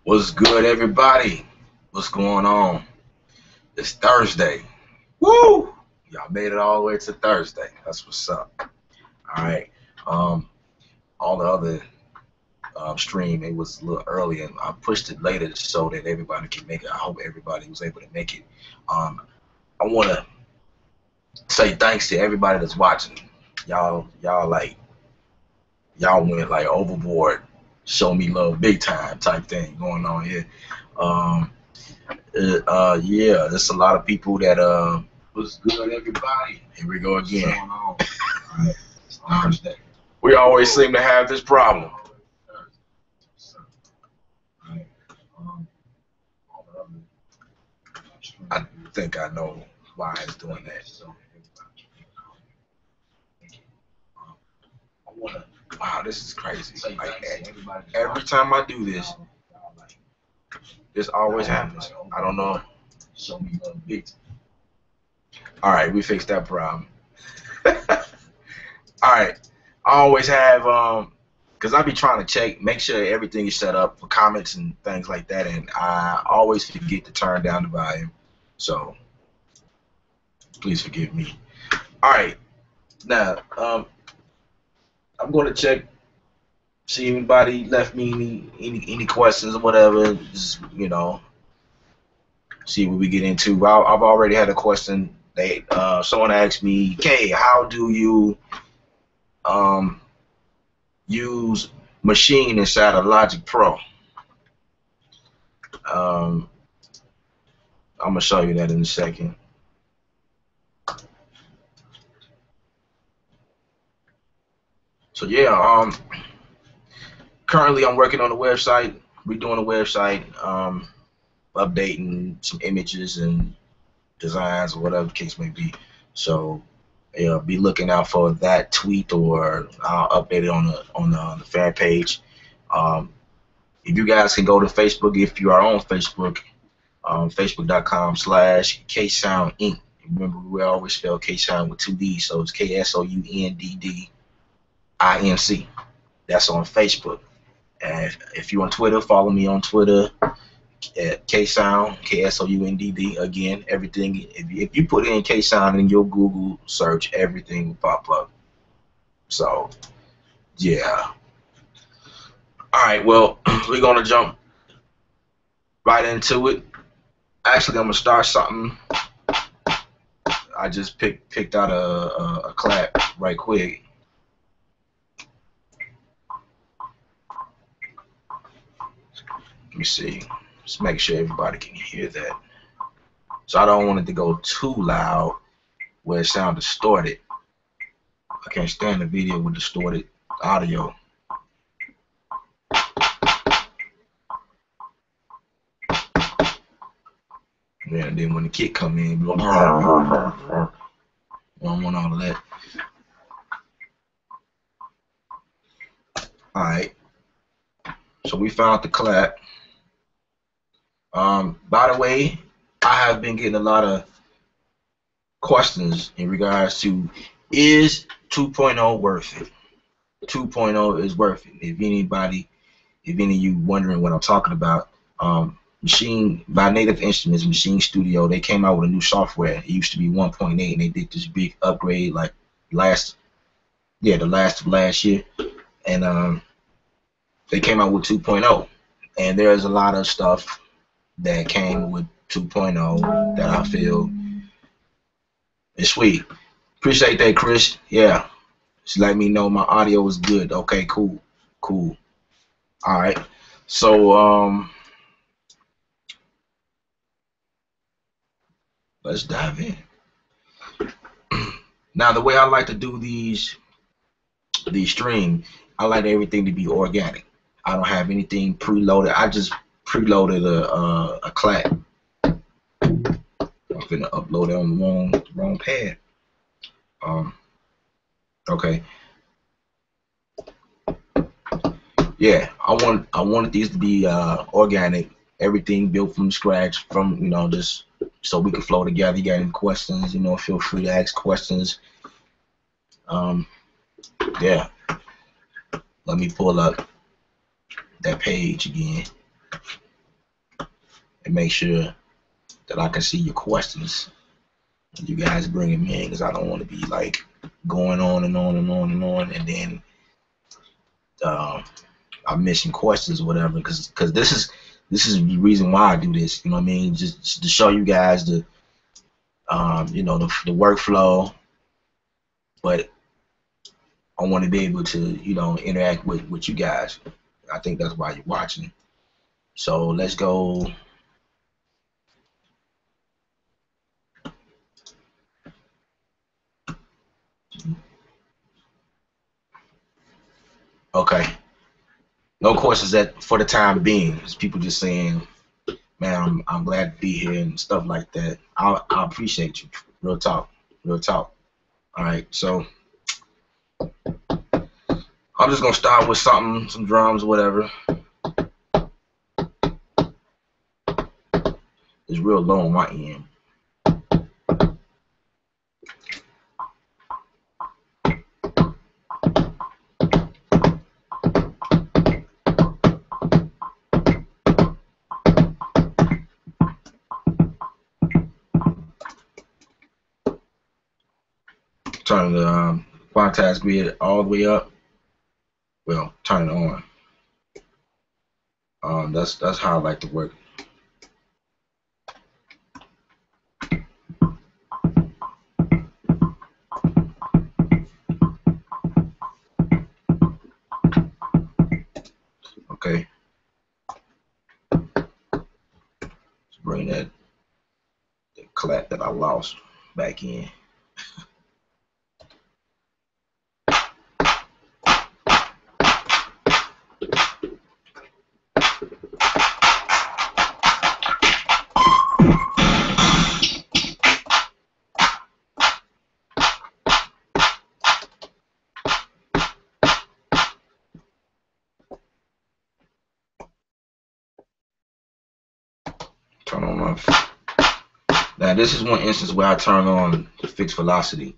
What's good, everybody? What's going on? It's Thursday. Woo! Y'all made it all the way to Thursday. That's what's up. All right. Um, all the other stream, it was a little early, and I pushed it later so that everybody can make it. I hope everybody was able to make it. Um, I want to say thanks to everybody that's watching. Y'all went like overboard. Show me love, big time type thing going on here. Um, yeah, there's a lot of people that what's good, everybody? Here we go again. What's going on? All right. It's Thursday. We always seem to have this problem. I think I know why it's doing that. Wow, this is crazy. Like, every time I do this, this always happens. I don't know. All right, we fixed that problem. All right, I always have because I be trying to check, make sure everything is set up for comments and things like that, and I always forget to turn down the volume. So please forgive me. All right, now I'm going to check, see if anybody left me any questions or whatever. Just, see what we get into. I've already had a question. Someone asked me, "Kay, how do you use Maschine inside of Logic Pro?" I'm gonna show you that in a second. So yeah, currently I'm working on a website, redoing a website, updating some images and designs or whatever the case may be. So be looking out for that tweet, or I'll update it on the fan page. If you guys can go to Facebook, if you are on Facebook, facebook.com/Ksoundd Inc. Remember, we always spell Ksoundd with 2 D's, so it's KSOUNDDINC. That's on Facebook. And if you're on Twitter, follow me on Twitter at Ksoundd, KSOUNDD. Again, everything. If you put in Ksoundd in your Google search, everything will pop up. So, yeah. All right. Well, we're gonna jump right into it. Actually, I'm gonna start something. I just picked out a clap right quick. Let me see. Let's make sure everybody can hear that. So I don't want it to go too loud where it sounds distorted. I can't stand the video with distorted audio. Yeah, and then when the kick come in, I don't want all of that. All right. So we found the clap. By the way, I have been getting a lot of questions in regards to, is 2.0 worth it? 2.0 is worth it. If any of you wondering what I'm talking about, Maschine, by Native Instruments, Maschine Studio, they came out with a new software. It used to be 1.8, and they did this big upgrade like the last of last year, and they came out with 2.0, and there's a lot of stuff that came with 2.0 that I feel is sweet. Appreciate that, Chris. Yeah, just let me know my audio is good. Okay, cool. All right, so let's dive in. Now, the way I like to do these stream, I like everything to be organic. I don't have anything preloaded. I just preloaded a clap. I'm gonna upload it on the wrong pad. Okay. Yeah, I wanted these to be organic. Everything built from scratch, from just so we can flow together. You got any questions? Feel free to ask questions. Yeah. Let me pull up that page again. and make sure that I can see your questions. You guys bring them in, because I don't want to be like going on and on and on and on, and then I'm missing questions or whatever. Because this is the reason why I do this. You know what I mean? Just to show you guys the you know, the workflow, but I want to be able to, you know, interact with you guys. I think that's why you're watching. So let's go. Okay. No questions that for the time being. It's people just saying, man, I'm glad to be here and stuff like that. I appreciate you. Real talk. Real talk. All right. So I'm just gonna start with something, some drums, whatever. It's real low on my end. Turn the quantize grid all the way up. Well, turn it on. That's how I like to work. Okay. Let's bring that clap that I lost back in. Turn on my. Now this is one instance where I turn on the fixed velocity.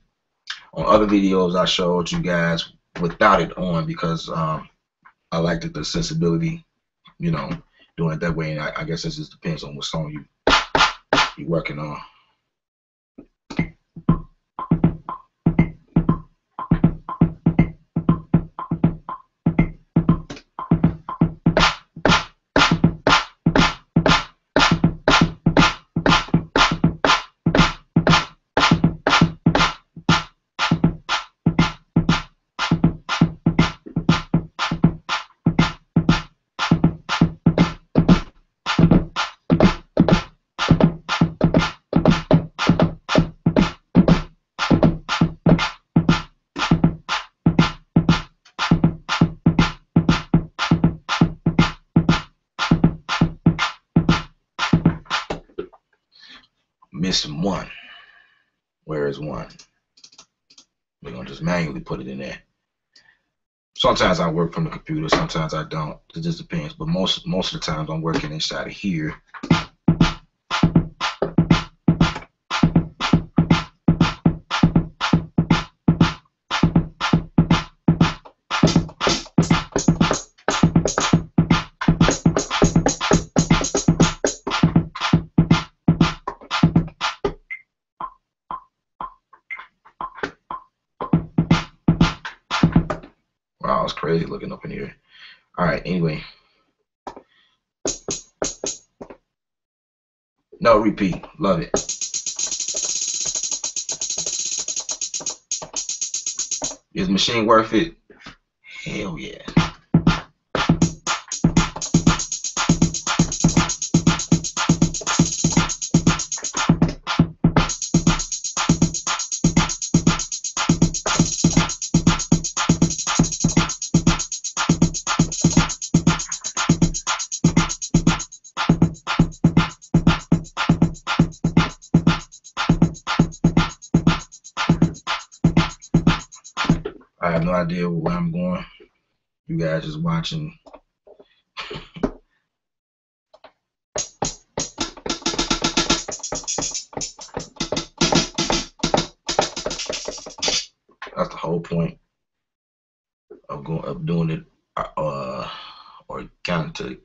On other videos I showed you guys without it on, because I liked the sensibility, you know, doing it that way. And I guess it just depends on what song you're working on. Missing one. Where is one? We're gonna just manually put it in there. Sometimes I work from the computer, sometimes I don't. It just depends. But most of the times I'm working inside of here. Wow, it's crazy looking up in here. All right, anyway. No repeat. Love it. Is Maschine worth it? Hell yeah. I have no idea where I'm going. You guys just watching. That's the whole point of doing it organic.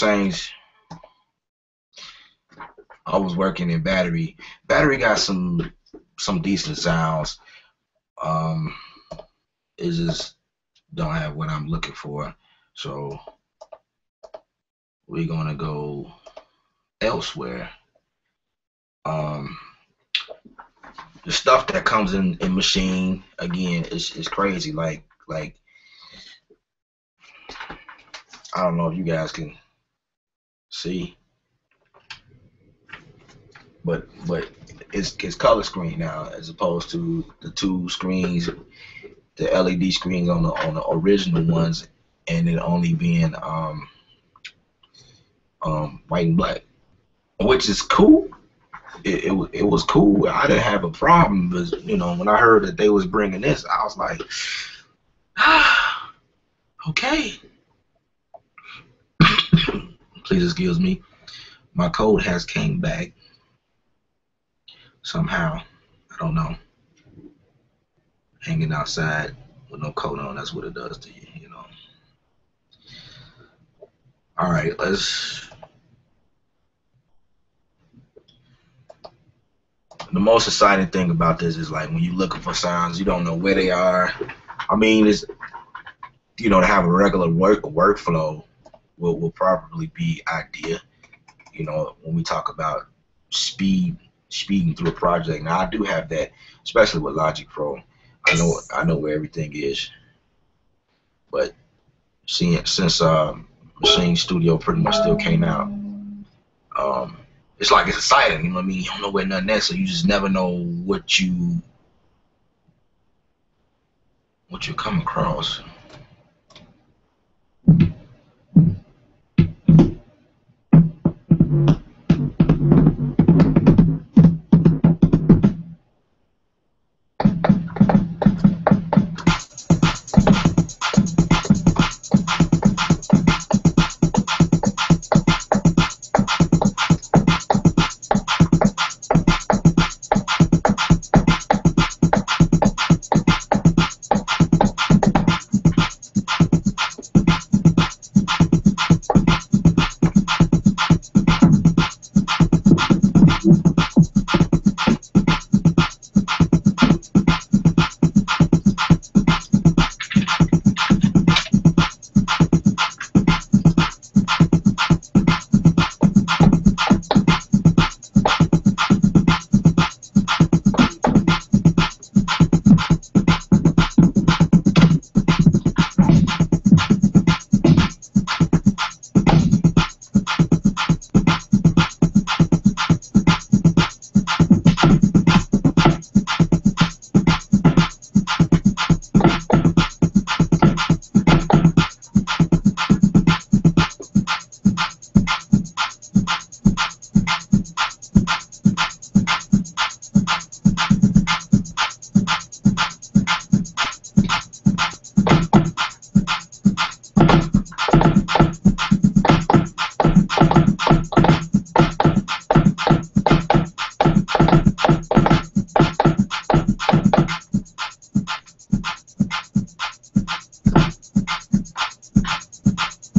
change. I was working in battery. Battery got some decent sounds. Um, it just don't have what I'm looking for. So we're gonna go elsewhere. Um, the stuff that comes in Maschine again is crazy. Like I don't know if you guys can see, but it's color screen now as opposed to the two screens, the LED screens on the original ones, and it only being white and black, which is cool. It was cool. I didn't have a problem, but you know, when I heard that they was bringing this, I was like, ah, okay. Please excuse me. My cold has came back somehow. I don't know. Hanging outside with no coat on, that's what it does to you, you know. All right, let's. The most exciting thing about this is like when you're looking for sounds, you don't know where they are. I mean, it's, you know, to have a regular workflow will probably be ideal. You know, when we talk about speeding through a project. Now I do have that, especially with Logic Pro. I know where everything is. But since Maschine Studio pretty much still came out, it's like it's exciting. You know what I mean? You don't know where nothing is, so you just never know what you come across.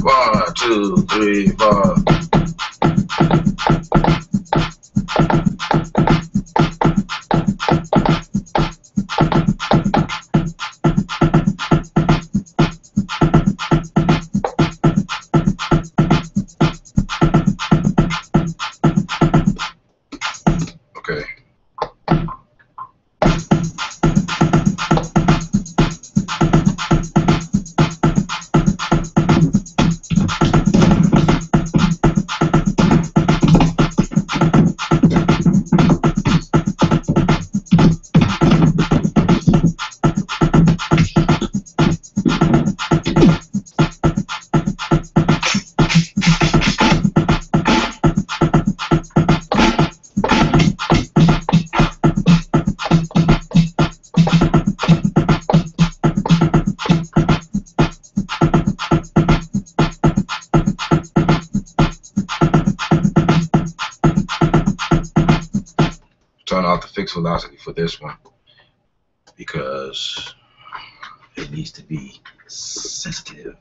One, two, three, four. Okay. Turn off the fixed velocity for this one because it needs to be sensitive.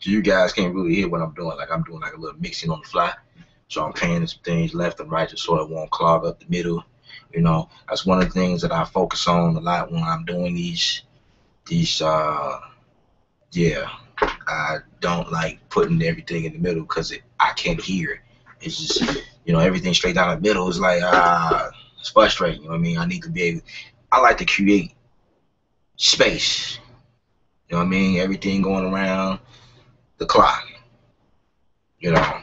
So you guys can't really hear what I'm doing. Like I'm doing like a little mixing on the fly. So I'm panning some things left and right just so it won't clog up the middle. You know, that's one of the things that I focus on a lot when I'm doing these yeah. I don't like putting everything in the middle because I can't hear. It's just, you know, everything straight down the middle is like it's frustrating. You know what I mean? I need to be able. I like to create space. You know what I mean? Everything going around the clock. You know,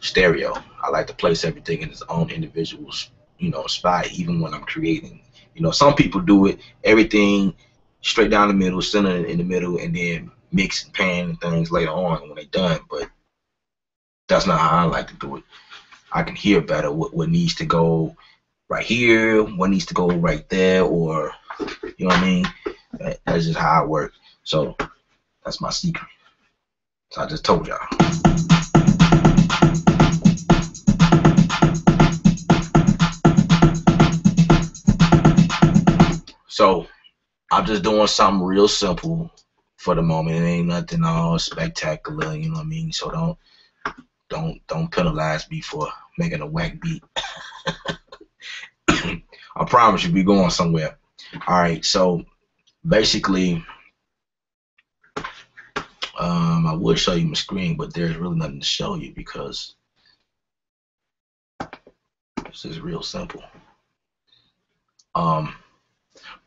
stereo. I like to place everything in its own individual, you know, spot. Even when I'm creating. You know, some people do it everything straight down the middle, center in the middle, and then mix and pan and things later on when they're done. But that's not how I like to do it. I can hear better what needs to go right here, what needs to go right there, or you know what I mean? That's just how I work. So that's my secret. So I just told y'all. So I'm just doing something real simple for the moment. It ain't nothing all spectacular, you know what I mean? So don't penalize me for making a whack beat. I promise you, we going somewhere. All right, so basically, I would show you my screen, but there's really nothing to show you because this is real simple.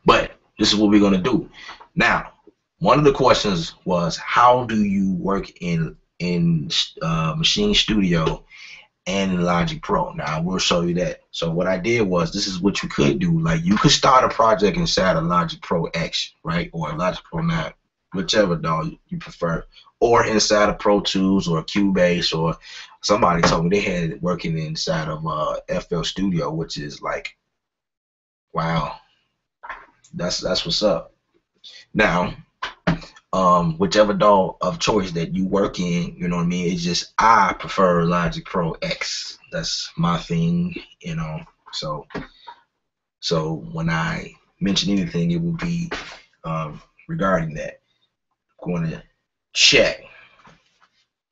But this is what we're gonna do. Now, one of the questions was, how do you work in Maschine Studio and in Logic Pro? Now, we'll show you that. So what I did was, this is what you could do. Like, you could start a project inside of Logic Pro X, right, or Logic Pro 9, whichever dog you prefer, or inside of Pro Tools or Cubase, or somebody told me they had it working inside of FL Studio, which is like, wow, that's what's up. Now, whichever DAW of choice that you work in, you know what I mean? It's just I prefer Logic Pro X. That's my thing, you know. So when I mention anything, it will be regarding that. I'm going to check,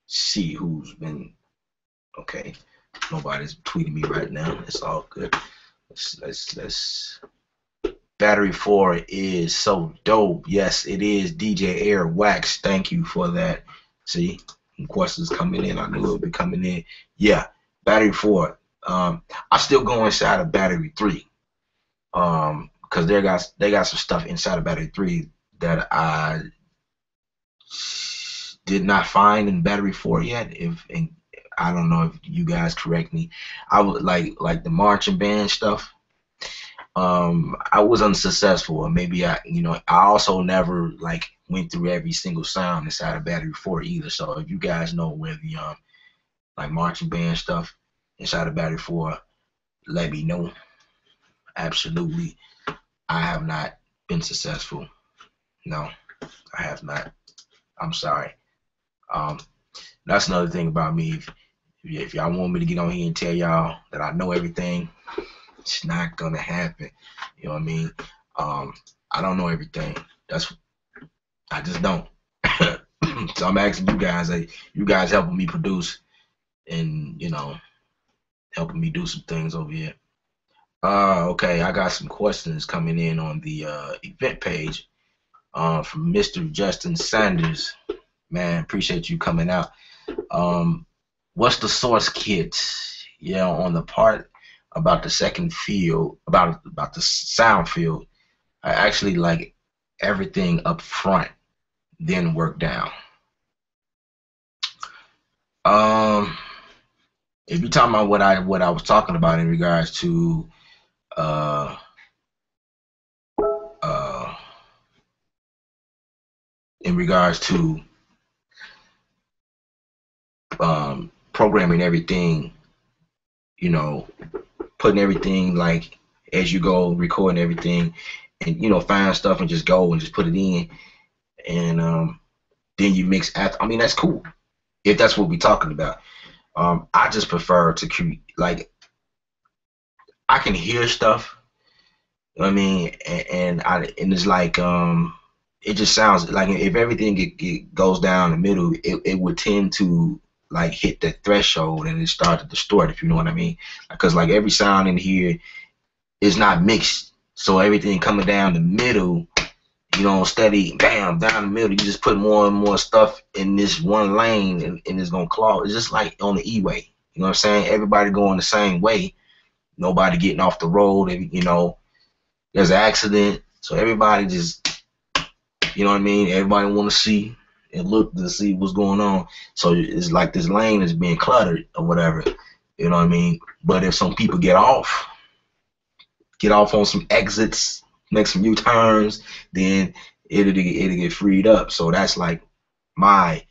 see who's been okay. Nobody's tweeting me right now. It's all good. Let's. Battery 4 is so dope. Yes, it is. DJ Air Wax. Thank you for that. See, questions coming in. I knew it would be coming in. Yeah, Battery 4. I still go inside of Battery 3. Because they got some stuff inside of Battery 3 that I did not find in Battery 4 yet. And I don't know if you guys correct me. I would like the marching band stuff. I was unsuccessful, or maybe I also never like went through every single sound inside of Battery 4 either. So if you guys know where the like marching band stuff inside of Battery 4, let me know. Absolutely, I have not been successful. No, I have not. I'm sorry. That's another thing about me. If y'all want me to get on here and tell y'all that I know everything, it's not gonna happen. You know what I mean? I don't know everything. I just don't. So I'm asking you guys, you guys helping me produce and helping me do some things over here. Okay, I got some questions coming in on the event page from Mr. Justin Sanders. Man, appreciate you coming out. What's the source kit? Yeah, on the part about the second field, about the sound field, I actually like everything up front, then work down. If you're talking about what I was talking about in regards to programming everything, putting everything like as you go, recording everything, and find stuff and just go and just put it in, and then you mix after. I mean, that's cool if that's what we're talking about. I just prefer to create, like, I can hear stuff, you know what I mean, and it's like it just sounds like if everything goes down the middle, it would tend to like hit the threshold and it start to distort, if you know what I mean. Because like every sound in here is not mixed, so everything coming down the middle, you know, steady, bam, down the middle. You just put more and more stuff in this one lane, and it's gonna clog. It's just like on the E-way. You know what I'm saying? Everybody going the same way. Nobody getting off the road. You know, there's an accident, so everybody just, you know what I mean? Everybody want to see and look to see what's going on. So it's like this lane is being cluttered or whatever. You know what I mean? But if some people get off on some exits, make some U-turns, then it'll get freed up. So that's like my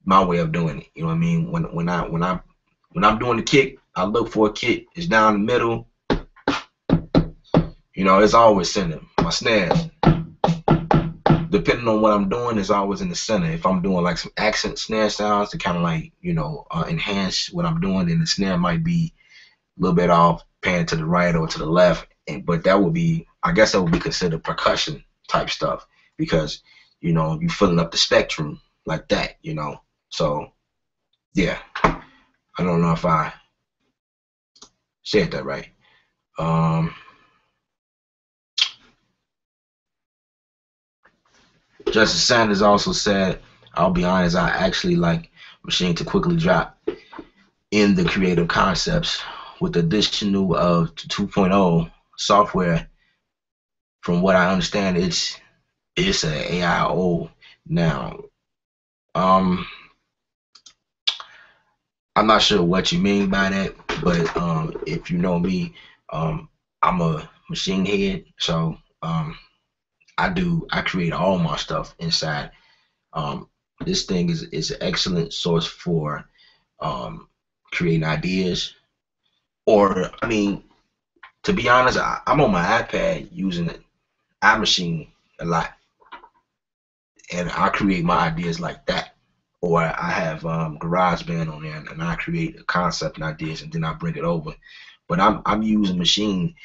my way of doing it. You know what I mean? When I'm doing the kick, I look for a kick. It's down the middle. You know, it's always center. My snares, depending on what I'm doing, is always in the center. If I'm doing like some accent snare sounds to kind of like, you know, enhance what I'm doing, then the snare might be a little bit off, pan to the right or to the left. But that would be, I guess that would be considered percussion type stuff, because, you know, you filling up the spectrum like that, you know. So yeah, I don't know if I said that right. Justice Sanders also said, I'll be honest, I actually like Maschine to quickly drop in the creative concepts with the additional of 2.0 software. From what I understand, it's a AIO now. I'm not sure what you mean by that, but if you know me, I'm a machine head, so I create all my stuff inside. This thing is an excellent source for creating ideas. Or I mean, to be honest, I'm on my iPad using it, iMachine a lot, and I create my ideas like that. Or I have GarageBand on there, and I create a concept and ideas, and then I bring it over. But I'm using Maschine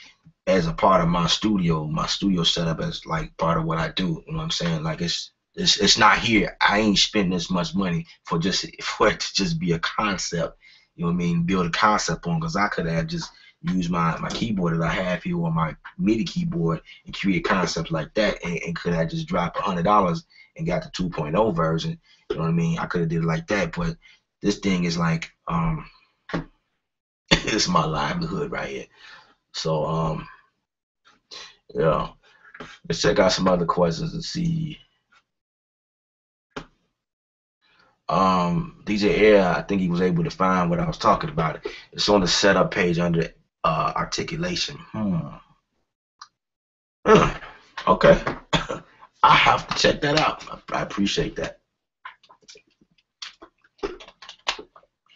as a part of my studio setup, as like part of what I do. You know what I'm saying? Like it's not here. I ain't spending this much money for it to just be a concept. You know what I mean? Build a concept on, because I could have just used my keyboard that I have here, or my MIDI keyboard, and create concepts like that, and could have just dropped $100 and got the 2.0 version. You know what I mean? I could have did it like that, but this thing is like it's my livelihood right here. So yeah. Let's check out some other questions and see. DJ Air, I think he was able to find what I was talking about. It's on the setup page under articulation. Okay. I have to check that out. I appreciate that.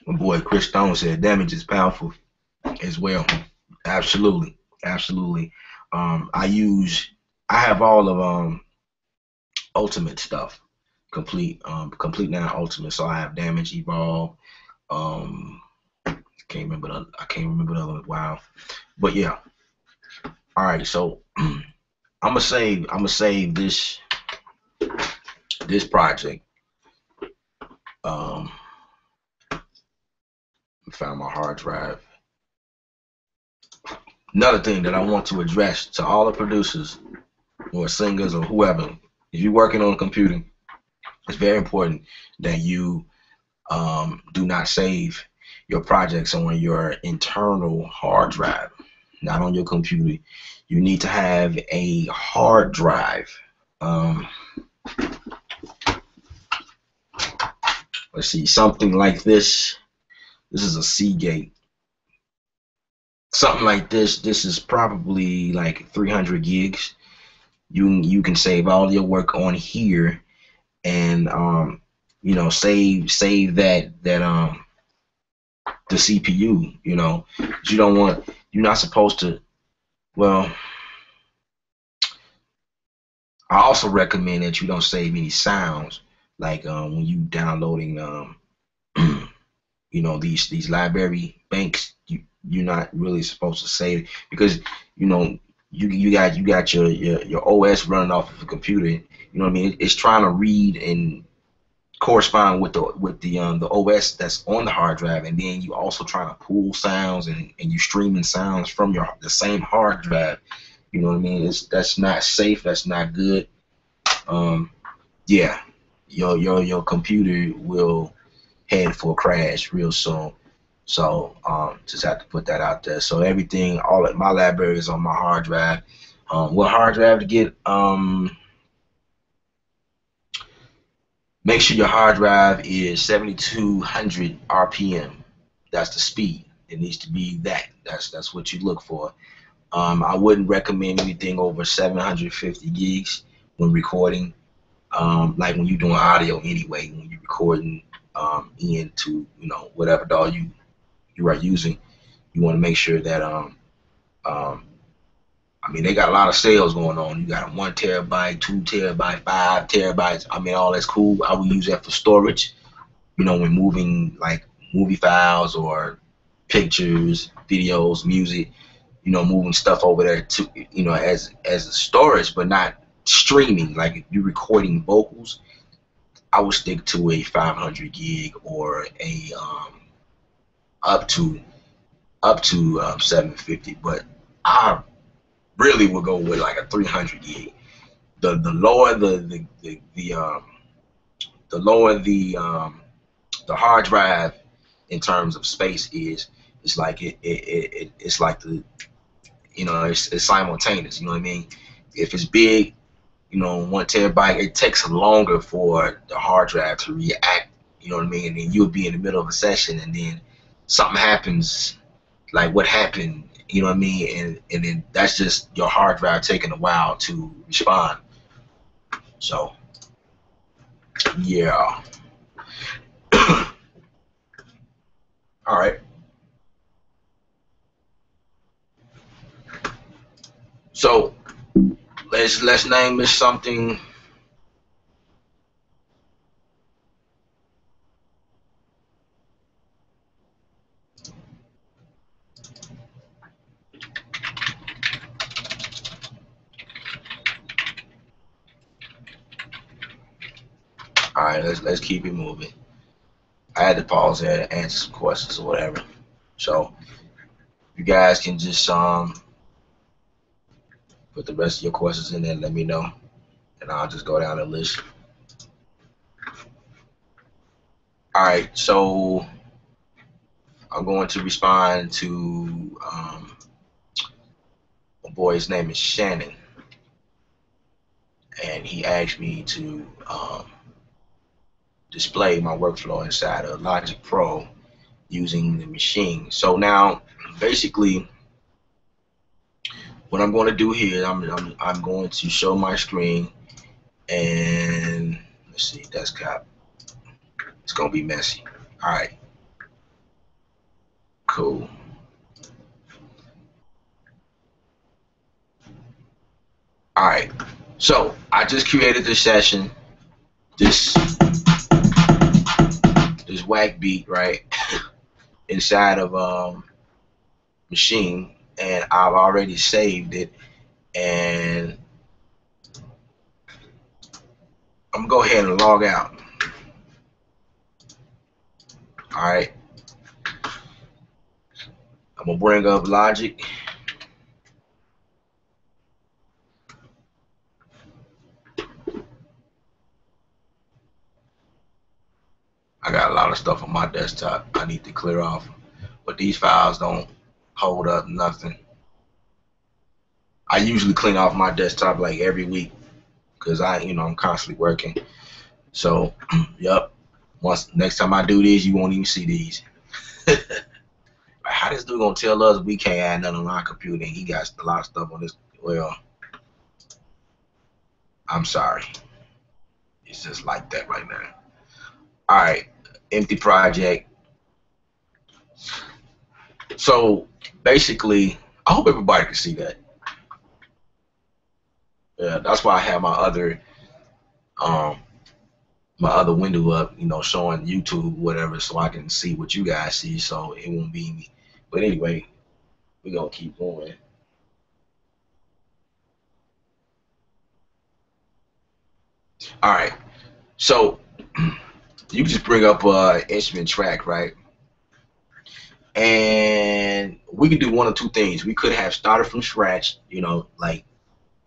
My boy Chris Stone said damage is powerful as well. Absolutely. Absolutely. I have all of ultimate stuff. Complete now ultimate. So I have damage, evolve, I can't remember the other one. Wow. But yeah. Alright, so I'm gonna save this project. Found my hard drive. Another thing that I want to address to all the producers or singers or whoever, if you're working on computing, it's very important that you do not save your projects on your internal hard drive, not on your computer. You need to have a hard drive. Let's see, something like this. This is a Seagate. Something like this. This is probably like 300 gigs. You can save all your work on here, and you know, save that the CPU. You know, you don't want. You're not supposed to. Well, I also recommend that you don't save any sounds, like when you downloading you know, these library banks. You're not really supposed to save it, because you know you got your OS running off of a computer. You know what I mean? It's trying to read and correspond with the OS that's on the hard drive, and then you also trying to pull sounds and you streaming sounds from the same hard drive. You know what I mean? That's not safe. That's not good. Um, yeah, your computer will head for a crash real soon. So just have to put that out there. So everything, all of my library is on my hard drive. What hard drive to get? Make sure your hard drive is 7,200 RPM. That's the speed. It needs to be that. That's what you look for. I wouldn't recommend anything over 750 gigs when recording. Like when you're doing audio anyway, when you're recording into whatever DAW you are using, you want to make sure that um, I mean, they got a lot of sales going on. You got a 1 TB, 2 TB, 5 TB. I mean, all that's cool. I would use that for storage. When moving like movie files or pictures, videos, music. Moving stuff over there to as a storage, but not streaming. Like if you're recording vocals, I would stick to a 500 gig or a up to 750. But I really would go with like a 300 gig. The lower the lower the hard drive in terms of space is, it's like it's like it's simultaneous. You know what I mean? If it's big, 1 TB, it takes longer for the hard drive to react. You know what I mean? And then you'll be in the middle of a session, and then something happens. Like what happened? You know what I mean? And then that's just your hard drive taking a while to respond. So yeah. All right. So let's name this something. All right, let's keep it moving. I had to pause there to answer some questions or whatever. So you guys can just put the rest of your questions in there and let me know, and I'll just go down the list. All right, so I'm going to respond to a boy's name is Shannon, and he asked me to display my workflow inside of Logic Pro using the Maschine. So now, basically, what I'm going to do here, I'm going to show my screen, and let's see, desktop. It's going to be messy. All right, cool. All right, so I just created this session, this whack beat, right, inside of Maschine, and I've already saved it, and I'm gonna go ahead and log out. All right, I'm gonna bring up Logic. I got a lot of stuff on my desktop I need to clear off, but these files don't hold up nothing. I usually clean off my desktop like every week because I'm constantly working. So, yep. Next time I do this, you won't even see these. How this dude gonna tell us we can't add nothing on our computer and he got a lot of stuff on this? Well, I'm sorry. It's just like that right now. All right, empty project. So basically, I hope everybody can see that. Yeah, that's why I have my other window up, showing YouTube, whatever, so I can see what you guys see, so it won't be me. But anyway, we're gonna keep going. All right. So you just bring up instrument track, right? And we could do one of two things. We could have started from scratch, like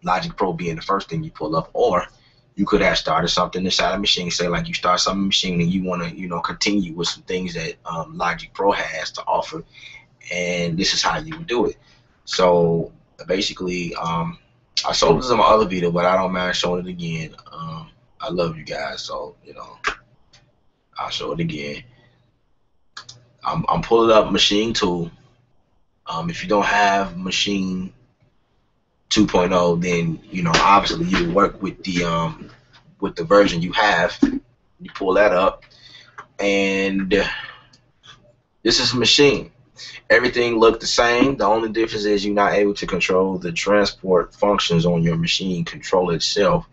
Logic Pro being the first thing you pull up, or you could have started something inside a machine. Say like you start some machine and you want to, continue with some things that Logic Pro has to offer, and this is how you would do it. So basically, I showed this in my other video, but I don't mind showing it again. I love you guys, so I'll show it again. I'm pulling up Machine Tool. If you don't have Machine 2.0, then obviously you work with the version you have. You pull that up, and this is Machine. Everything looked the same. The only difference is you're not able to control the transport functions on your machine controller itself.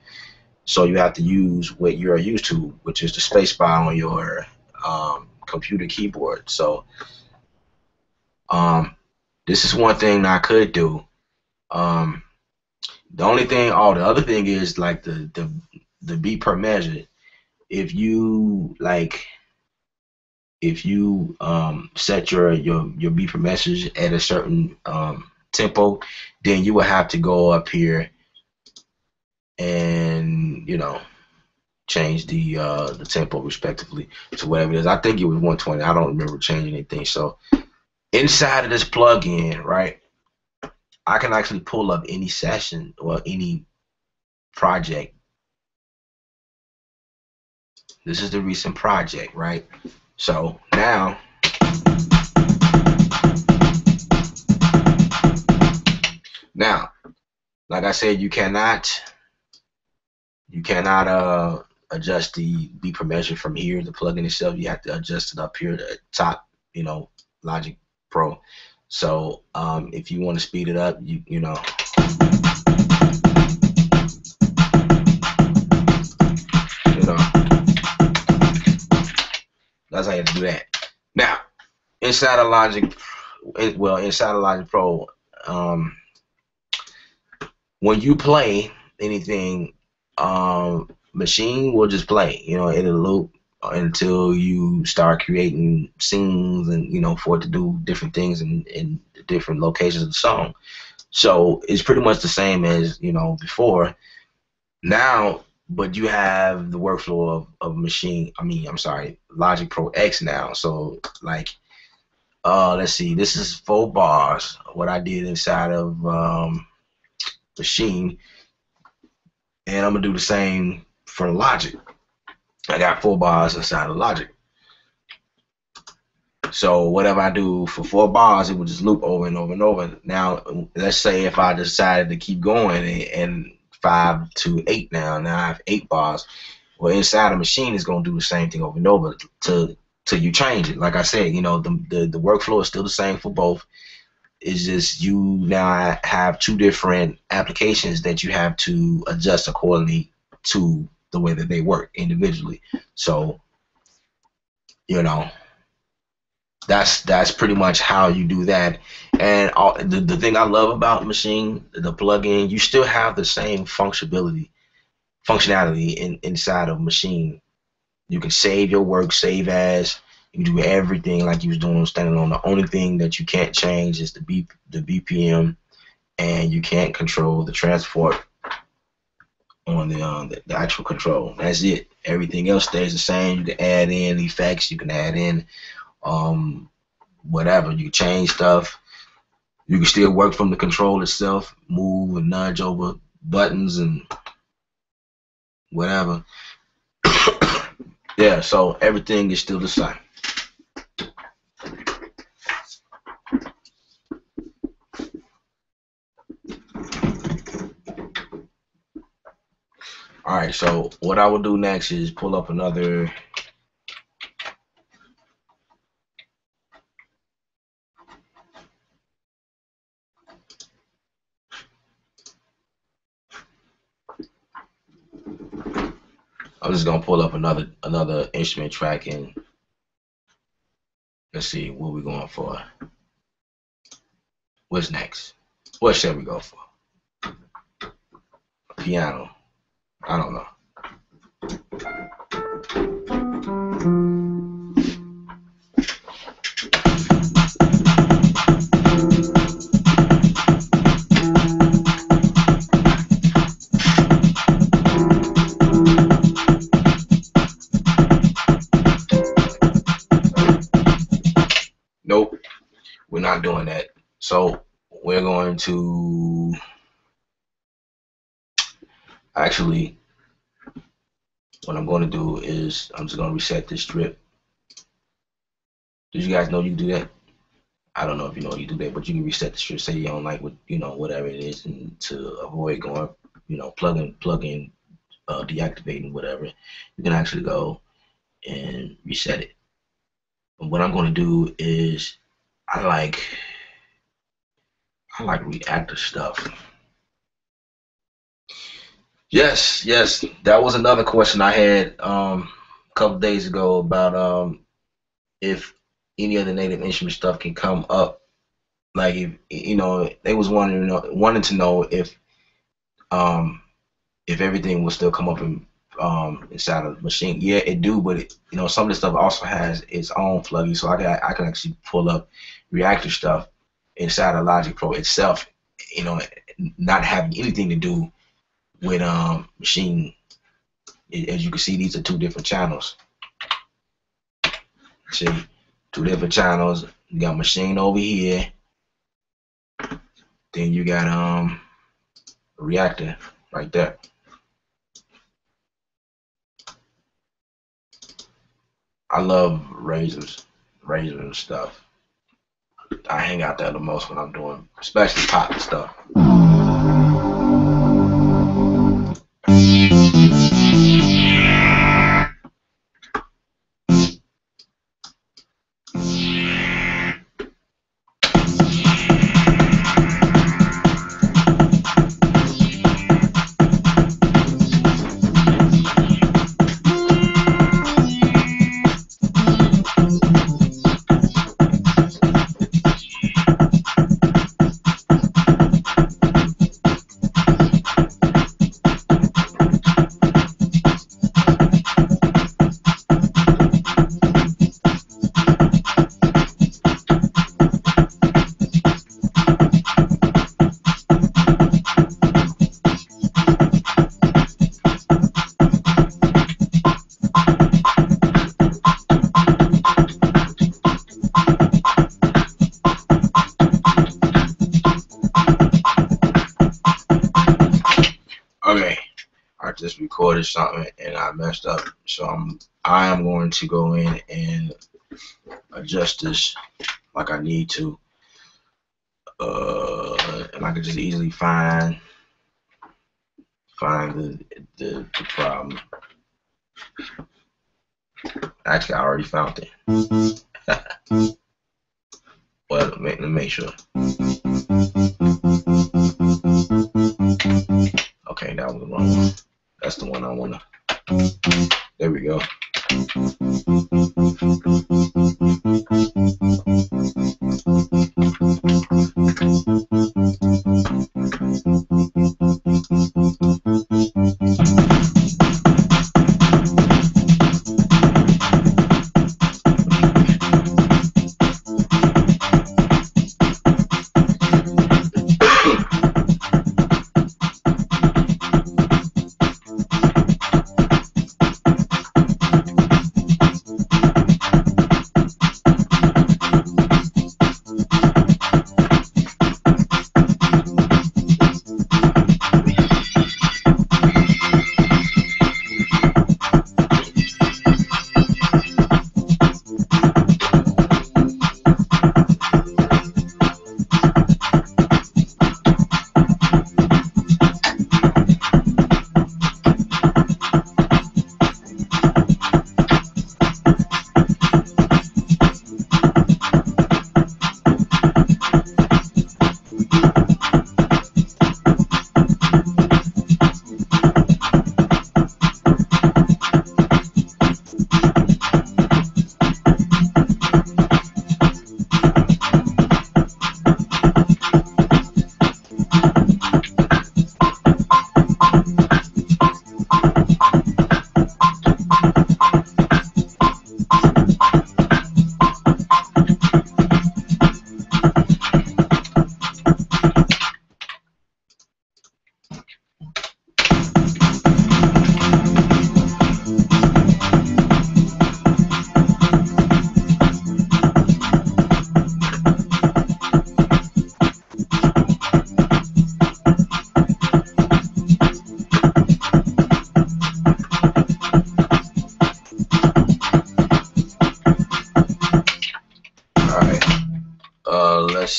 So you have to use what you're used to, which is the spacebar on your computer keyboard. So this is one thing I could do. Um, the only thing, the other thing is like the beat per measure. If you set your beat per message at a certain tempo, then you will have to go up here and change the tempo respectively to whatever it is. I think it was 120. I don't remember changing anything. So inside of this plugin, right, I can actually pull up any session or any project. This is the recent project, right? So now like I said, you cannot adjust the beat per measure from here, the plugin itself. You have to adjust it up here at the top, Logic Pro. So if you want to speed it up, you know that's how you have to do that. Now inside of Logic Pro, when you play anything, Machine will just play, it'll loop until you start creating scenes and for it to do different things in different locations of the song. So it's pretty much the same as before. Now, but you have the workflow of Logic Pro X now. So like let's see, this is 4 bars. What I did inside of Machine, and I'm gonna do the same for Logic. I got 4 bars inside of Logic. So whatever I do for 4 bars, it will just loop over and over and over. Now, let's say if I decided to keep going and 5 to 8 now I have 8 bars. Well, inside a Machine is gonna do the same thing over and over till you change it. Like I said, the workflow is still the same for both. It's just you now have 2 different applications that you have to adjust accordingly to the way that they work individually. So that's pretty much how you do that. And the thing I love about Machine, the plugin, you still have the same functionality inside of Machine. You can save your work, save as. You do everything like you was doing standing on. The only thing that you can't change is the BPM, and you can't control the transport on the actual control. That's it. Everything else stays the same. You can add in effects. You can add in whatever. You can change stuff. You can still work from the control itself, move and nudge over buttons and whatever. Yeah, so everything is still the same. Alright, so what I will do next is pull up another I'm just gonna pull up another instrument track, and let's see what we're going for. What's next? What shall we go for? Piano. I don't know. Nope, we're not doing that. So we're going to actually, what I'm going to do is I'm just going to reset this strip. Did you guys know you do that? I don't know if you know you do that, but you can reset the strip. Say you don't like what, you know, whatever it is, and to avoid going, you know, plug in, deactivating whatever, you can actually go and reset it. And what I'm going to do is I like reactor stuff. Yes, that was another question I had a couple days ago about if any of the Native Instrument stuff can come up. Like, if, you know, they was wanting to know if everything will still come up in inside of the machine. Yeah, it do, but it, you know, some of this stuff also has its own plugin, so I can actually pull up reactor stuff inside of Logic Pro itself. You know, not having anything to do with Maschine. As you can see, these are two different channels. See, two different channels. You got Maschine over here. Then you got reactor right there. I love razors and stuff. I hang out there the most when I'm doing, especially pop and stuff. Okay, I just recorded something and I messed up, so I am going to go in and adjust this like I need to, and I can just easily find the problem. Actually, I already found it. Well, let me make sure. Okay, that was the wrong one. That's the one I wanna. There we go.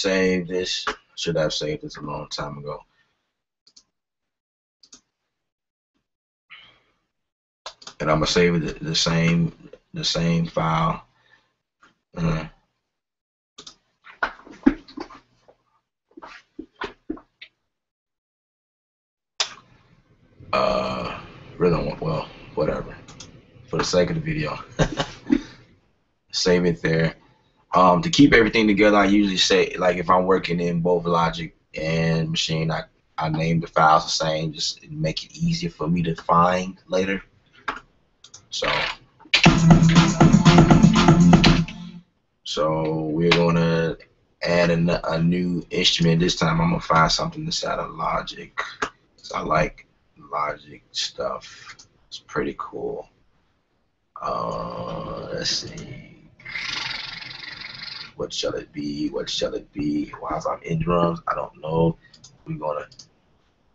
save this. Should have saved this a long time ago. And I'm gonna save it the same file. Really don't want, well, whatever. For the sake of the video, save it there. To keep everything together, I usually say, like, if I'm working in both Logic and Maschine, I name the files the same, just make it easier for me to find later. So we're gonna add a new instrument. This time I'm gonna find something inside of Logic. I like Logic stuff. It's pretty cool. Let's see. What shall it be? What shall it be? Whilst I'm in drums, I don't know. We're gonna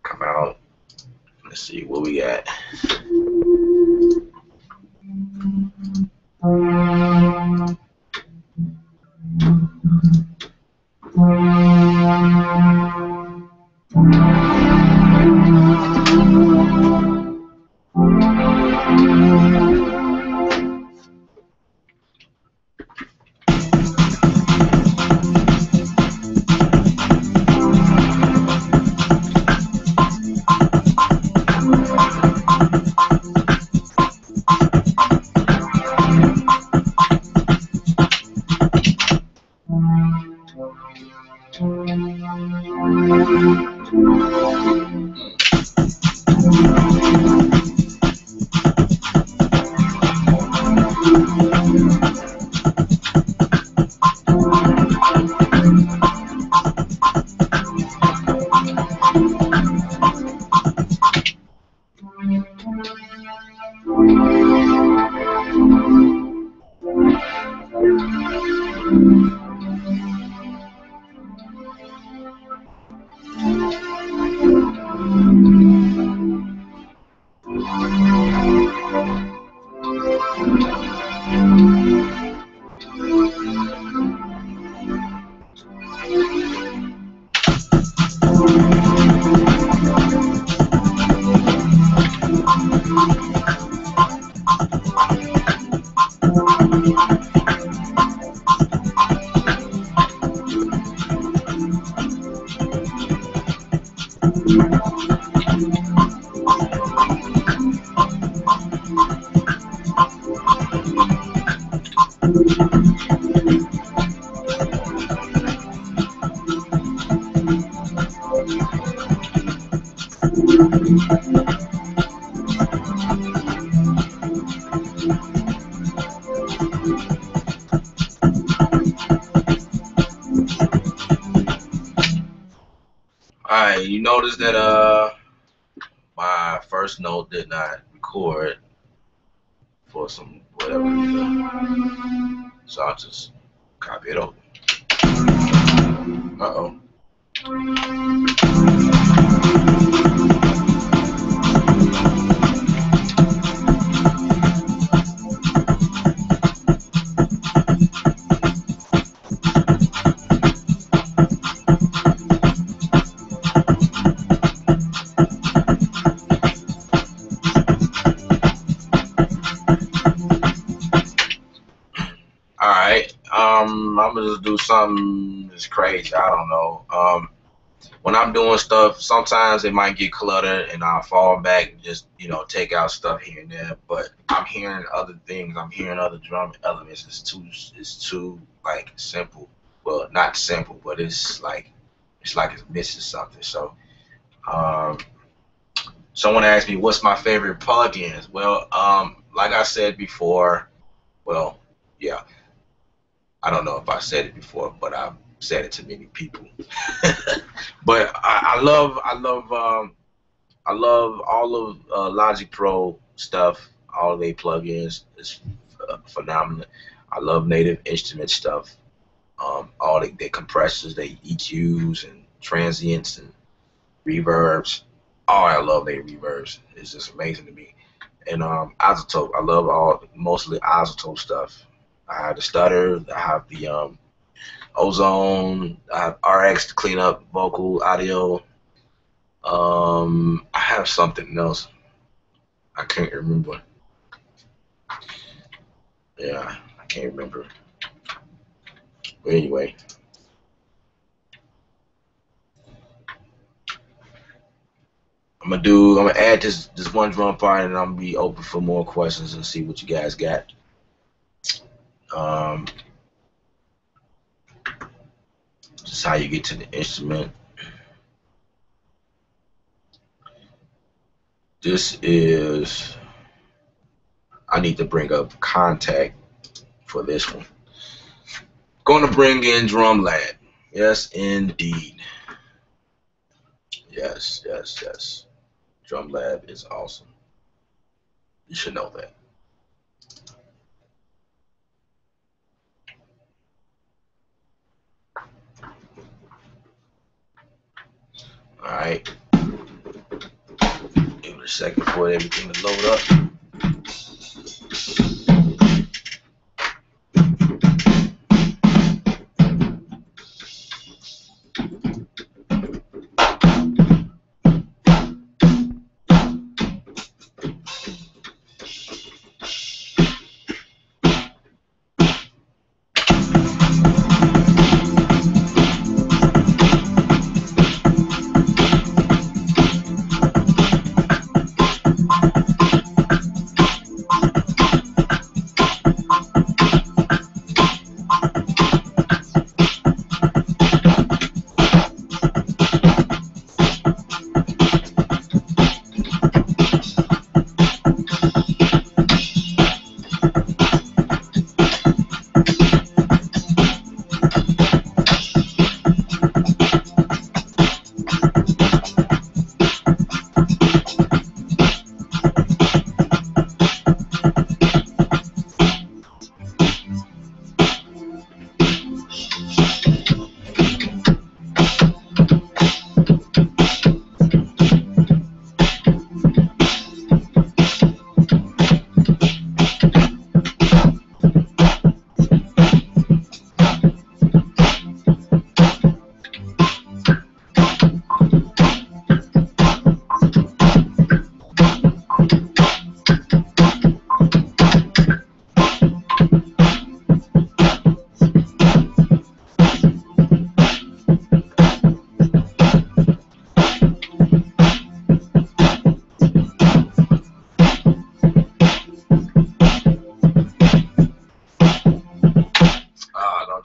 come out. Let's see what we got. Alright, you notice that my first note did not record for some whatever reason. So I'll just copy it over. Uh-oh. I'm gonna just do something that's crazy. I don't know. When I'm doing stuff, sometimes it might get cluttered, and I'll fall back and just, take out stuff here and there. But I'm hearing other things. I'm hearing other drum elements. It's too like simple. Well, not simple, but it's like it's missing something. So, someone asked me what's my favorite plugins. Well, like I said before, well, yeah. I don't know if I said it before, but I've said it to many people. But I love all of Logic Pro stuff. All of their plugins is phenomenal. I love Native Instrument stuff. All their compressors, they EQs and transients and reverbs. Oh, I love their reverbs. It's just amazing to me. And Isotope, I love mostly Isotope stuff. I have the stutter. I have the Ozone. I have RX to clean up vocal audio. I have something else. I can't remember. Yeah, I can't remember. But anyway, I'm gonna add this one drum part, and I'm gonna be open for more questions and see what you guys got. Just how you get to the instrument. This is, I need to bring up contact for this one. Gonna bring in Drum Lab. Yes, indeed. Yes, yes, yes. Drum Lab is awesome. You should know that. Alright. Give it a second for everything to load up.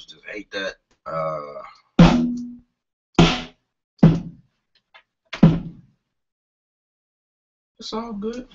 Just hate that. It's all good.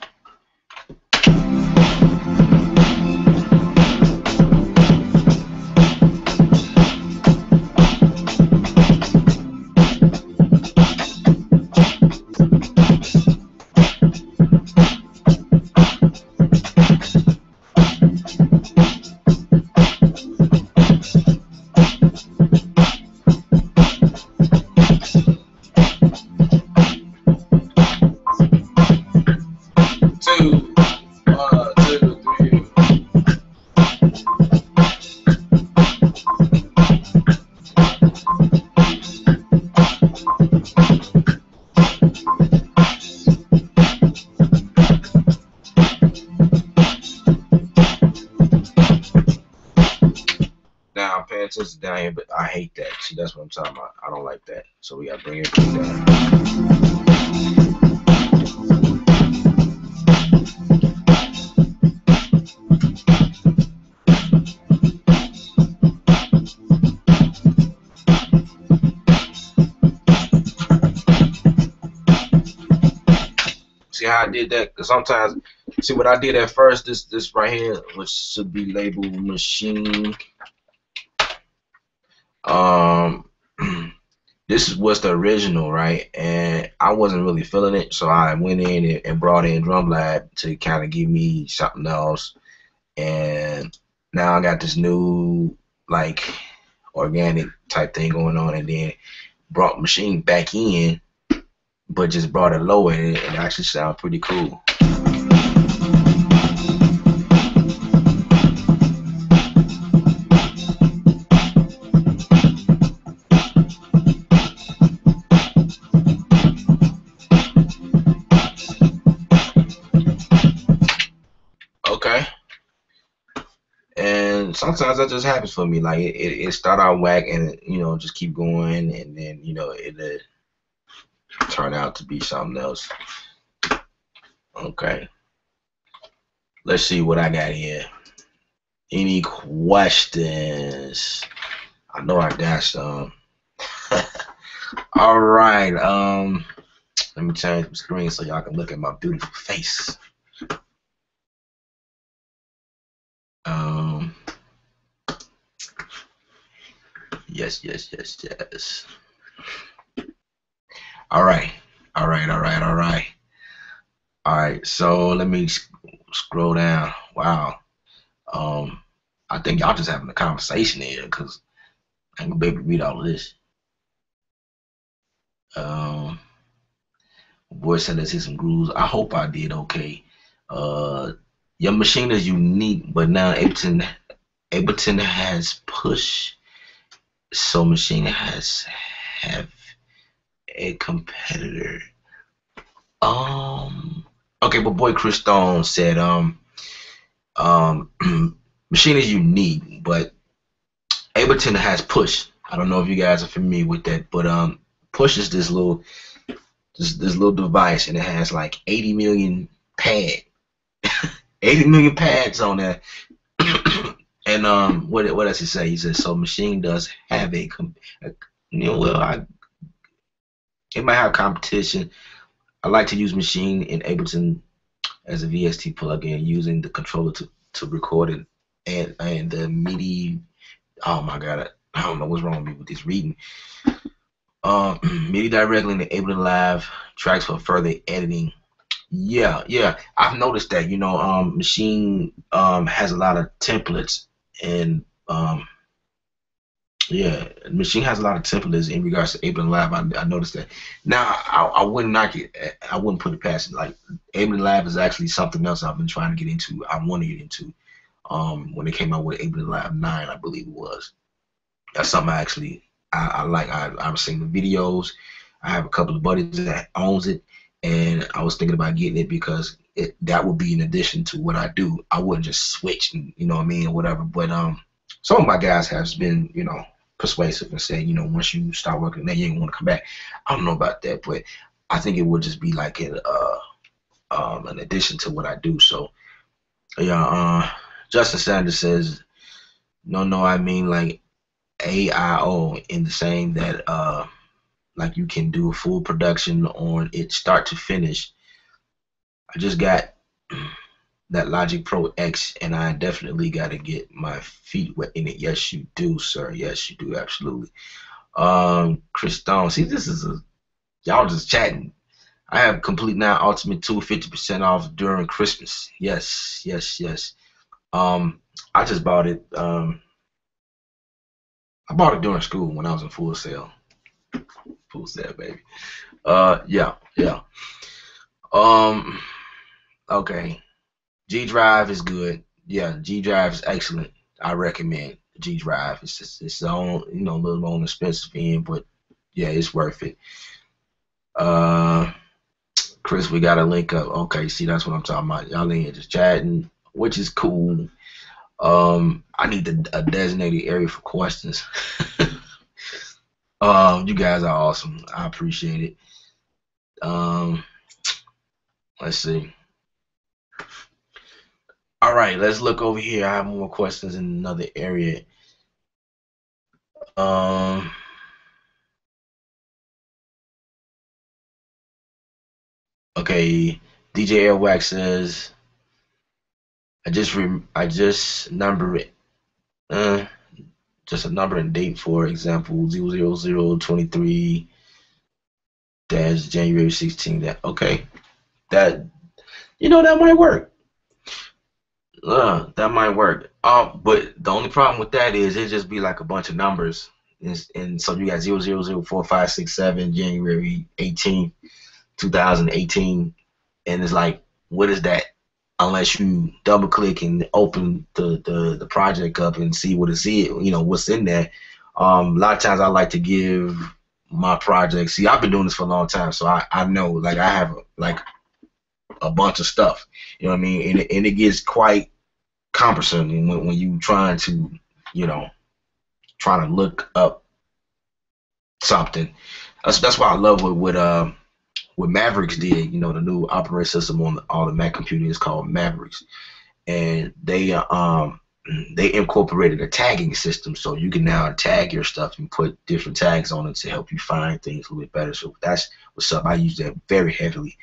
Now I'm paying attention down here, but I hate that. See, that's what I'm talking about. I don't like that. So we gotta bring everything down. See how I did that? Because sometimes, see what I did at first, this right here, which should be labeled Maschine. This was the original, right? And I wasn't really feeling it, so I went in and brought in Drum Lab to kind of give me something else. And now I got this new, like, organic type thing going on, and then brought Maschine back in, but just brought it lower, and it actually sounds pretty cool. Okay. And sometimes that just happens for me. Like it start out whack and just keep going, and then it turn out to be something else. Okay. Let's see what I got here. Any questions? I know I got some. All right. Let me change the screen so y'all can look at my beautiful face. Yes. All right. So let me scroll down. Wow. I think y'all just having a conversation here because I ain't gonna be able to read all of this. Boy said let's hit some grooves. I hope I did okay. Your machine is unique, but now Ableton has push, so Maschine have a competitor. Okay, but boy Chris Stone said Maschine is unique, but Ableton has push. I don't know if you guys are familiar with that, but push is this little device, and it has like 80 million pads on there. And what does he say? He says so Maschine does have it might have competition. I like to use Maschine in Ableton as a VST plugin using the controller to record it and the MIDI. Oh my god, I don't know what's wrong with me with this reading. MIDI directly in the Ableton Live tracks for further editing. Yeah, I've noticed that. Maschine has a lot of templates, and Maschine has a lot of templates in regards to Ableton Live. I noticed that. Now I wouldn't knock it. I wouldn't put it past it. Like Ableton Live is actually something else I've been trying to get into. I want to get into. When they came out with Ableton Live 9, I believe it was. That's something I like. I've seen the videos. I have a couple of buddies that owns it, and I was thinking about getting it because that would be in addition to what I do. I wouldn't just switch, and what I mean, or whatever. But some of my guys have been, persuasive and said, once you start working there, you ain't want to come back. I don't know about that, but I think it would just be like an addition to what I do. So yeah, Justin Sanders says, no, I mean like AIO, in the same that like you can do a full production on it start to finish. I just got that Logic Pro X, and I definitely got to get my feet wet in it. Yes, you do, sir. Yes, you do, absolutely. Chris Stone, see, this is y'all just chatting. I have Complete Now Ultimate 2 50% off during Christmas. Yes. I just bought it. I bought it during school when I was in full sale. Full sale, baby. Yeah. Okay. G Drive is good. Yeah, G Drive is excellent. I recommend G Drive. It's just on, a little more expensive end, but yeah, it's worth it. Chris, we got to link up. Okay, see, that's what I'm talking about. Y'all in here just chatting, which is cool. I need a designated area for questions. You guys are awesome. I appreciate it. Let's see. All right, let's look over here. I have more questions in another area. Okay, DJ Airwax says, I just number it. Just a number and date, for example, 00023 January 16. That okay? That that might work. That might work. But the only problem with that is it just be like a bunch of numbers, and so you got 0004567 January 18, 2018, and it's like, what is that? Unless you double click and open the project up and see what it's what's in there. A lot of times I like to give my projects. See, I've been doing this for a long time, so I know, like, I have like a bunch of stuff. You know what I mean? And it gets quite cumbersome when you trying to, you know, trying to look up something. That's why I love what Mavericks did. You know, the new operating system on all the Mac computers is called Mavericks, and they incorporated a tagging system, so you can now tag your stuff and put different tags on it to help you find things a little bit better. So that's what's up. I use that very heavily,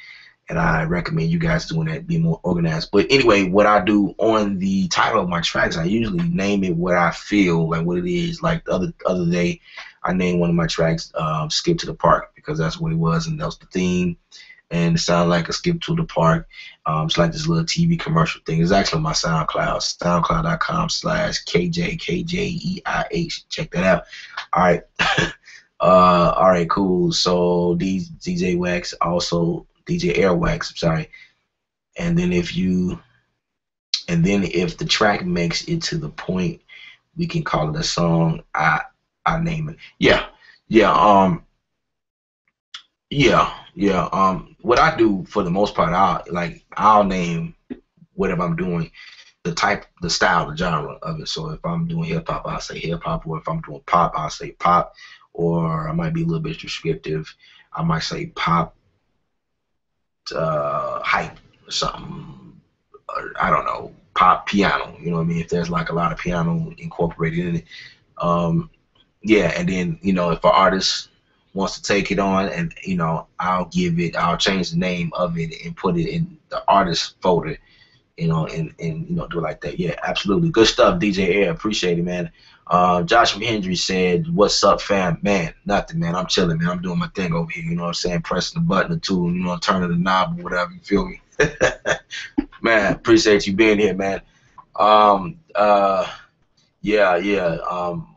and I recommend you guys doing that, be more organized. But anyway, what I do on the title of my tracks, I usually name it what I feel, like what it is. Like the other day, I named one of my tracks "Skip to the Park" because that's what it was, and that was the theme. And it sounded like a skip to the park. It's like this little TV commercial thing. It's actually on my SoundCloud, soundcloud.com/KJKJEIH. Check that out. All right. All right, cool. So DJ Wax, also DJ Airwax, I'm sorry. And then if the track makes it to the point, we can call it a song. I name it. Yeah. What I do for the most part, I'll name whatever I'm doing, the type, the style, the genre of it. So if I'm doing hip hop, I'll say hip hop, or if I'm doing pop, I'll say pop, or I might be a little bit descriptive. I might say pop hype or something. Or, I don't know, pop piano. You know what I mean? If there's like a lot of piano incorporated in it. Yeah, and then, you know, if an artist wants to take it on, and, you know, I'll change the name of it and put it in the artist folder, you know, and you know, do it like that. Yeah, absolutely. Good stuff, DJ Air. Appreciate it, man. Joshua Hendry said, "What's up, fam?" Man, nothing, man. I'm chilling, man. I'm doing my thing over here, you know what I'm saying? Pressing the button or two, you know, turning the knob or whatever, you feel me? Man, appreciate you being here, man.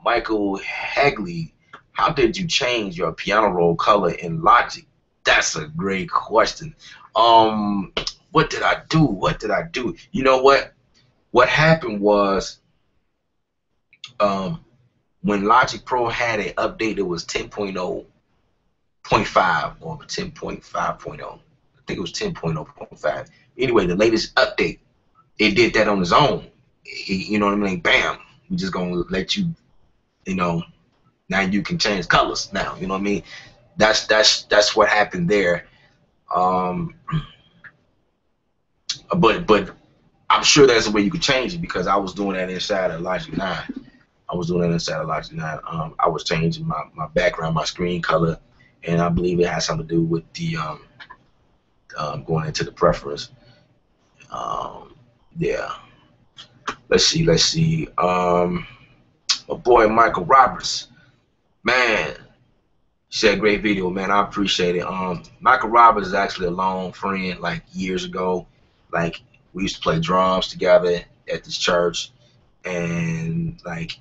Michael Hagley, how did you change your piano roll color in Logic? That's a great question. What did I do? You know what? What happened was, when Logic Pro had an update, it was 10.0.5 or 10.5.0. I think it was 10.0.5. Anyway, the latest update, it did that on its own. You know what I mean? Bam. We're just gonna let you, you know, now you can change colors now. You know what I mean? That's what happened there. But I'm sure there's a way you could change it, because I was doing that inside of Logic 9. I was changing my background, my screen color, and I believe it has something to do with the going into the preference. Yeah. Let's see. My boy Michael Roberts, man, he said great video, man. I appreciate it. Michael Roberts is actually a long friend, like years ago. Like, we used to play drums together at this church, and like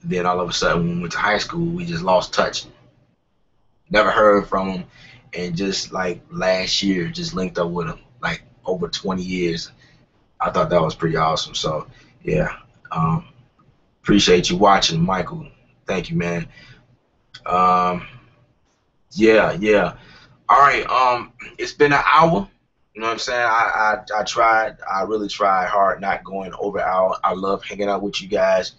then all of a sudden when we went to high school, we just lost touch. Never heard from him, and just like last year, just linked up with him, like over 20 years. I thought that was pretty awesome. So yeah, appreciate you watching, Michael. Thank you, man. Yeah. All right. It's been an hour. You know what I'm saying? I tried. I really tried hard not going over an hour. I love hanging out with you guys.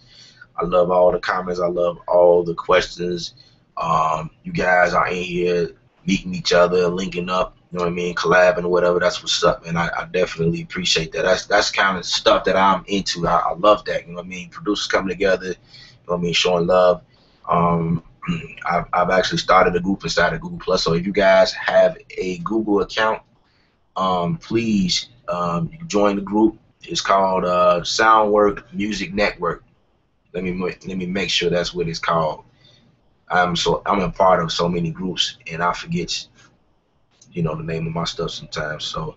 I love all the comments. I love all the questions. You guys are in here meeting each other, linking up. You know what I mean? Collabing or whatever. That's what's up, and I definitely appreciate that. That's kind of stuff that I'm into. I love that. You know what I mean? Producers coming together. You know what I mean? Showing love. I've actually started a group inside of Google Plus. So if you guys have a Google account, please, you can join the group. It's called Soundwork Music Network. Let me make sure that's what it's called. I'm a part of so many groups, and I forget, you know, the name of my stuff sometimes. So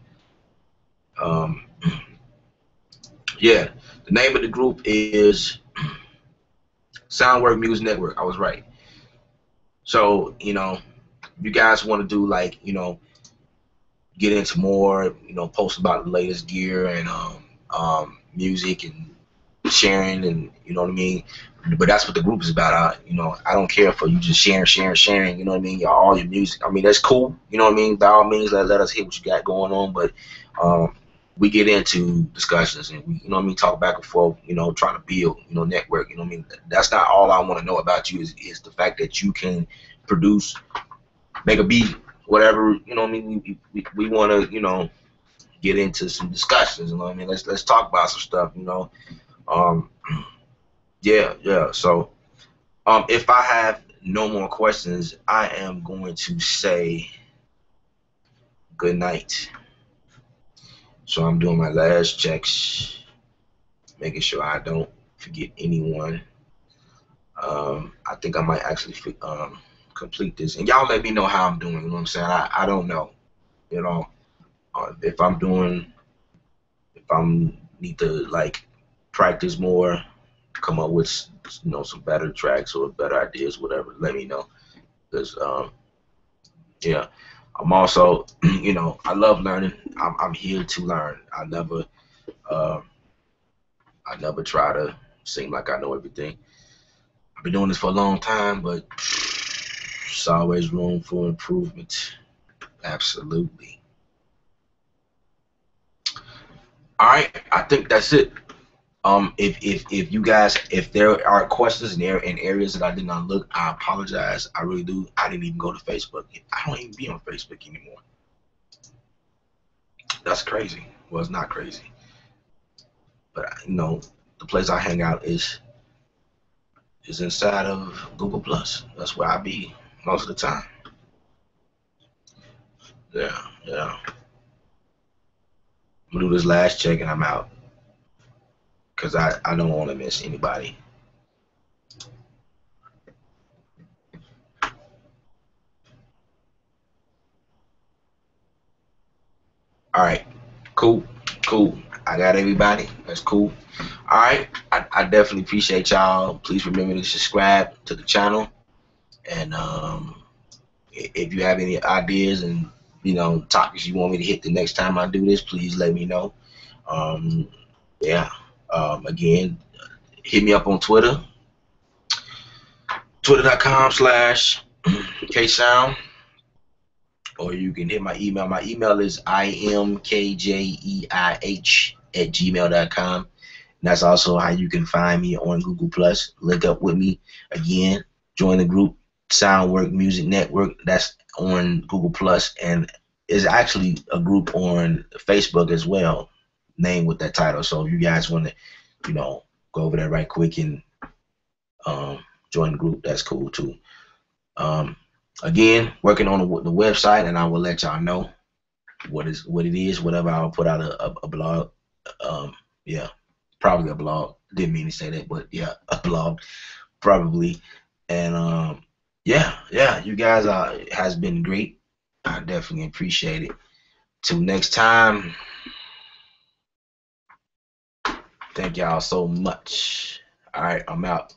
yeah, the name of the group is Soundwork Music Network. I was right. So, you know, if you guys want to do, like, you know, get into more, you know, post about the latest gear and music and sharing, and you know what I mean. But that's what the group is about. You know, I don't care for you just sharing. You know what I mean. All your music. I mean, that's cool. You know what I mean. By all means, let us hear what you got going on. But we get into discussions and we, you know what I mean, talk back and forth, you know, trying to build, you know, network, you know what I mean. That's not all I want to know about you is the fact that you can produce, make a beat, whatever, you know what I mean. We want to, you know, get into some discussions, you know what I mean. Let's talk about some stuff, you know. Um, yeah. So, if I have no more questions, I am going to say good night. So I'm doing my last checks, making sure I don't forget anyone. I think I might actually complete this, and y'all let me know how I'm doing. You know what I'm saying? I don't know. You know, if I'm doing, if I'm need to like practice more, come up with, you know, some better tracks or better ideas, whatever. Let me know, because yeah, I'm also you know, I love learning. I'm here to learn. Uh, I never try to seem like I know everything. I've been doing this for a long time, but there's always room for improvement. Absolutely. All right, I think that's it. If you guys, if there are questions in areas that I did not look, I apologize. I really do. I didn't even go to Facebook. I don't even be on Facebook anymore. That's crazy. Well, it's not crazy, but you know, the place I hang out is inside of Google Plus. That's where I be most of the time. Yeah. I'm gonna do this last check and I'm out because I don't want to miss anybody. All right, cool. I got everybody. That's cool. All right, I definitely appreciate y'all. Please remember to subscribe to the channel, and if you have any ideas and, you know, topics you want me to hit the next time I do this, please let me know. Um, yeah. Again, hit me up on Twitter, twitter.com/Ksoundd, or you can hit my email. My email is imkjeih@gmail.com. And that's also how you can find me on Google Plus. Link up with me again. Join the group Soundwork Music Network. That's on Google Plus, and is actually a group on Facebook as well, named with that title. So if you guys want to, you know, go over there right quick and join the group, that's cool too. Um, Again, working on the website, and I will let y'all know what it is. Whatever, I'll put out a blog. Yeah, probably a blog. Didn't mean to say that, but yeah, a blog probably. And yeah, you guys has been great. I definitely appreciate it. Till next time, thank y'all so much. All right, I'm out.